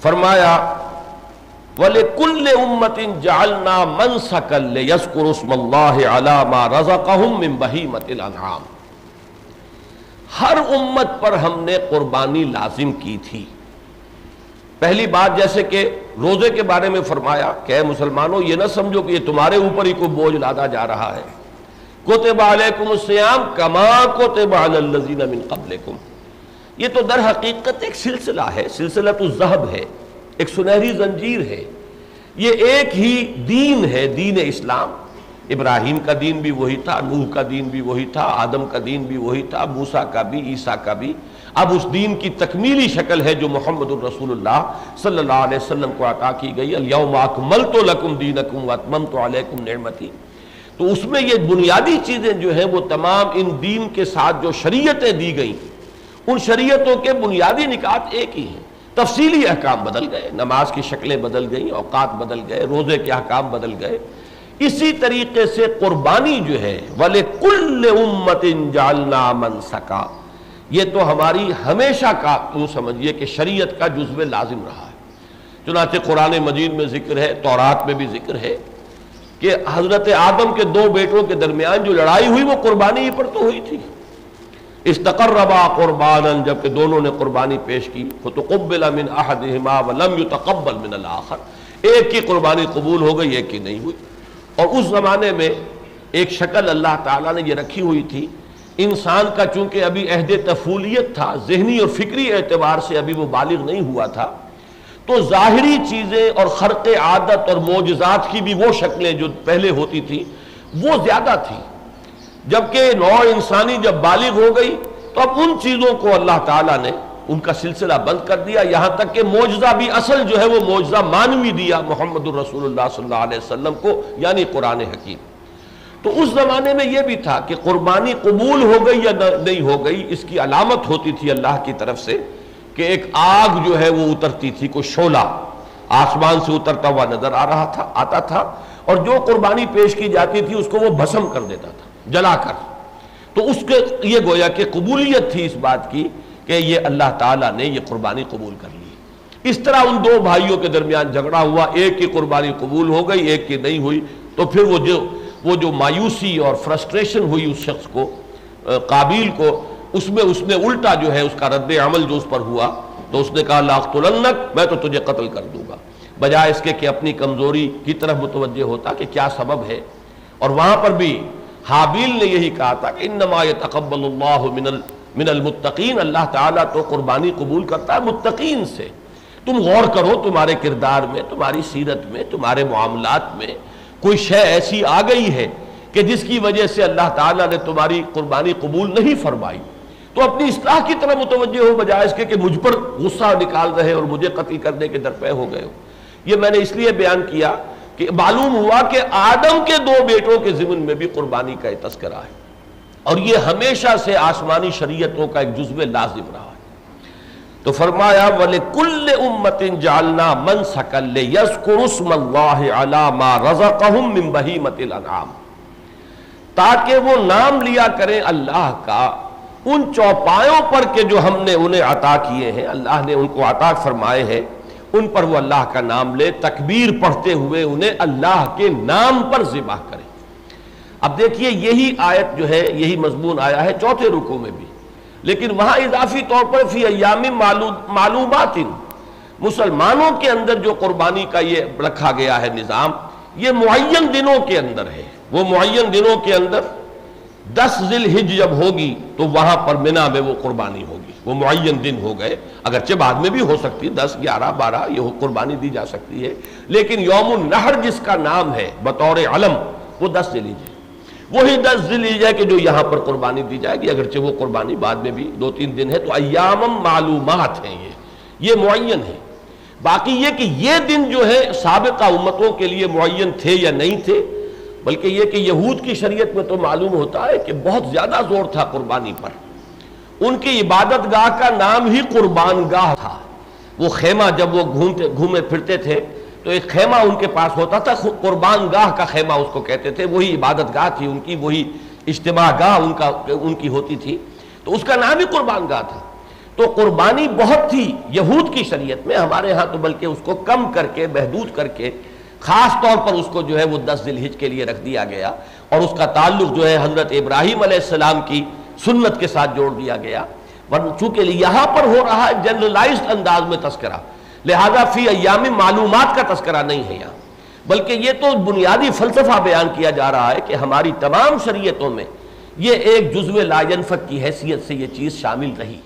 فرمایا وَلِكُلِّ أُمَّةٍ جَعَلْنَا مَنْسَكًا لِيَذْكُرُوا اسْمَ اللَّهِ عَلَى مَا رَزَقَهُم مِّن بَهِيمَةِ الْأَنْعَامِ، ہر امت پر ہم نے قربانی لازم کی تھی۔ پہلی بات جیسے کہ روزے کے بارے میں فرمایا کہ اے مسلمانوں یہ نہ سمجھو کہ یہ تمہارے اوپر ہی کوئی بوجھ لادا جا رہا ہے۔ کتب علیکم الصیام کما کتب علی الذین من قبلکم، یہ تو در حقیقت ایک سلسلہ ہے، سلسلۃ الذہب ہے، ایک سنہری زنجیر ہے، یہ ایک ہی دین ہے، دین اسلام۔ ابراہیم کا دین بھی وہی تھا، نوح کا دین بھی وہی تھا، آدم کا دین بھی وہی تھا، موسیٰ کا بھی، عیسیٰ کا بھی۔ اب اس دین کی تکمیلی شکل ہے جو محمد الرسول اللہ صلی اللہ علیہ وسلم کو عطا کی گئی، الیوم اکملت لکم دینکم واتممت علیکم نعمتی۔ تو اس میں یہ بنیادی چیزیں جو ہیں وہ تمام ان دین کے ساتھ جو شریعتیں دی گئیں، ان شریعتوں کے بنیادی نکات ایک ہی ہیں، تفصیلی احکام بدل گئے، نماز کی شکلیں بدل گئیں، اوقات بدل گئے، روزے کے احکام بدل گئے۔ اسی طریقے سے قربانی جو ہے وَلِكُلِّ أُمَّةٍ جَعَلْنَا مَنْسَكًا، یہ تو ہماری ہمیشہ کا یوں سمجھیے کہ شریعت کا جزو لازم رہا ہے۔ چنانچہ قرآن مجید میں ذکر ہے، تورات میں بھی ذکر ہے کہ حضرت آدم کے دو بیٹوں کے درمیان جو لڑائی ہوئی وہ قربانی ہی پر تو ہوئی تھی۔ استقربا قربانا، جبکہ دونوں نے قربانی پیش کی، فتقبل من احدہما ولم یتقبل من الآخر، ایک کی قربانی قبول ہو گئی، ایک کی نہیں ہوئی۔ اور اس زمانے میں ایک شکل اللہ تعالیٰ نے یہ رکھی ہوئی تھی، انسان کا چونکہ ابھی عہد طفولیت تھا، ذہنی اور فکری اعتبار سے ابھی وہ بالغ نہیں ہوا تھا، تو ظاہری چیزیں اور خرق عادت اور معجزات کی بھی وہ شکلیں جو پہلے ہوتی تھیں وہ زیادہ تھیں، جبکہ نوع انسانی جب بالغ ہو گئی تو اب ان چیزوں کو اللہ تعالیٰ نے ان کا سلسلہ بند کر دیا، یہاں تک کہ معجزہ بھی اصل جو ہے وہ معجزہ مانوی دیا محمد الرسول اللہ صلی اللہ علیہ وسلم کو، یعنی قرآن حکیم۔ تو اس زمانے میں یہ بھی تھا کہ قربانی قبول ہو گئی یا نہیں ہو گئی، اس کی علامت ہوتی تھی اللہ کی طرف سے کہ ایک آگ جو ہے وہ اترتی تھی، کوئی شعلہ آسمان سے اترتا ہوا نظر آتا تھا، اور جو قربانی پیش کی جاتی تھی اس کو وہ بھسم کر دیتا تھا جلا کر۔ تو اس کے یہ گویا کہ قبولیت تھی اس بات کی کہ یہ اللہ تعالیٰ نے یہ قربانی قبول کر لی۔ اس طرح ان دو بھائیوں کے درمیان جھگڑا ہوا، ایک کی قربانی قبول ہو گئی، ایک کی نہیں ہوئی، تو پھر وہ جو مایوسی اور فرسٹریشن ہوئی اس شخص کو، قابیل کو، اس نے الٹا جو ہے اس کا رد عمل جو اس پر ہوا، تو اس نے کہا لاقتلنک، میں تو تجھے قتل کر دوں گا، بجائے اس کے کہ اپنی کمزوری کی طرف متوجہ ہوتا کہ کیا سبب ہے۔ اور وہاں پر بھی حابیل نے یہی کہا تھا کہ انما یتقبل اللہ من المتقین، اللہ تعالیٰ تو قربانی قبول کرتا ہے متقین سے۔ تم غور کرو تمہارے کردار میں، تمہاری سیرت میں، تمہارے معاملات میں کوئی شے ایسی آ گئی ہے کہ جس کی وجہ سے اللہ تعالیٰ نے تمہاری قربانی قبول نہیں فرمائی، تو اپنی اصلاح کی طرف متوجہ ہو، بجائے اس کے کہ مجھ پر غصہ نکال رہے اور مجھے قتل کرنے کے درپے ہو گئے ہو۔ یہ میں نے اس لیے بیان کیا کہ معلوم ہوا کہ آدم کے دو بیٹوں کے ضمن میں بھی قربانی کا تذکرہ ہے، اور یہ ہمیشہ سے آسمانی شریعتوں کا ایک جزو لازم رہا ہے۔ تو فرمایا وَلِكُلِّ أُمَّةٍ جَعَلْنَا مَنْسَكًا لِيَذْكُرُوا اسْمَ اللَّهِ عَلَى مَا رَزَقَهُم مِّن بَهِيمَةِ الْأَنْعَامِ، تاکہ وہ نام لیا کریں اللہ کا ان چوپایوں پر کہ جو ہم نے انہیں عطا کیے ہیں، اللہ نے ان کو عطا فرمائے ہیں، ان پر وہ اللہ کا نام لے، تکبیر پڑھتے ہوئے انہیں اللہ کے نام پر ذبح کریں۔ اب دیکھیے یہی آیت جو ہے، یہی مضمون آیا ہے چوتھے رکوع میں بھی، لیکن وہاں اضافی طور پر فی ایام معلومات، مسلمانوں کے اندر جو قربانی کا یہ رکھا گیا ہے نظام، یہ معین دنوں کے اندر ہے۔ وہ معین دنوں کے اندر 10 ذی الحجہ جب ہوگی تو وہاں پر منی میں وہ قربانی ہوگی، وہ معین دن ہو گئے، اگرچہ بعد میں بھی ہو سکتی، 10، 11، 12 یہ قربانی دی جا سکتی ہے، لیکن یوم النحر جس کا نام ہے بطور علم وہ 10 ذی الحجہ، وہی 10 ذی الحجہ کہ جو یہاں پر قربانی دی جائے گی، اگرچہ وہ قربانی بعد میں بھی 2-3 دن ہے، تو ایام معلومات ہیں، یہ معین ہے۔ باقی یہ کہ یہ دن جو ہے سابقہ امتوں کے لیے معین تھے یا نہیں تھے، بلکہ یہ کہ یہود کی شریعت میں تو معلوم ہوتا ہے کہ بہت زیادہ زور تھا قربانی پر، ان کی عبادت گاہ کا نام ہی قربان گاہ تھا۔ وہ خیمہ جب وہ گھومے پھرتے تھے تو ایک خیمہ ان کے پاس ہوتا تھا، قربان گاہ کا خیمہ اس کو کہتے تھے، وہی عبادت گاہ تھی ان کی، وہی اجتماع گاہ ان کی ہوتی تھی، تو اس کا نام ہی قربان گاہ تھا۔ تو قربانی بہت تھی یہود کی شریعت میں، ہمارے ہاں تو بلکہ اس کو کم کر کے محدود کر کے خاص طور پر اس کو جو ہے وہ 10 ذی الحجہ کے لیے رکھ دیا گیا، اور اس کا تعلق جو ہے حضرت ابراہیم علیہ السلام کی سنت کے ساتھ جوڑ دیا گیا۔ چونکہ یہاں پر ہو رہا ہے جنرلائزڈ انداز میں تذکرہ، لہذا فی ایام معلومات کا تذکرہ نہیں ہے یہاں، بلکہ یہ تو بنیادی فلسفہ بیان کیا جا رہا ہے کہ ہماری تمام شریعتوں میں یہ ایک جزو لا ینفک کی حیثیت سے یہ چیز شامل رہی۔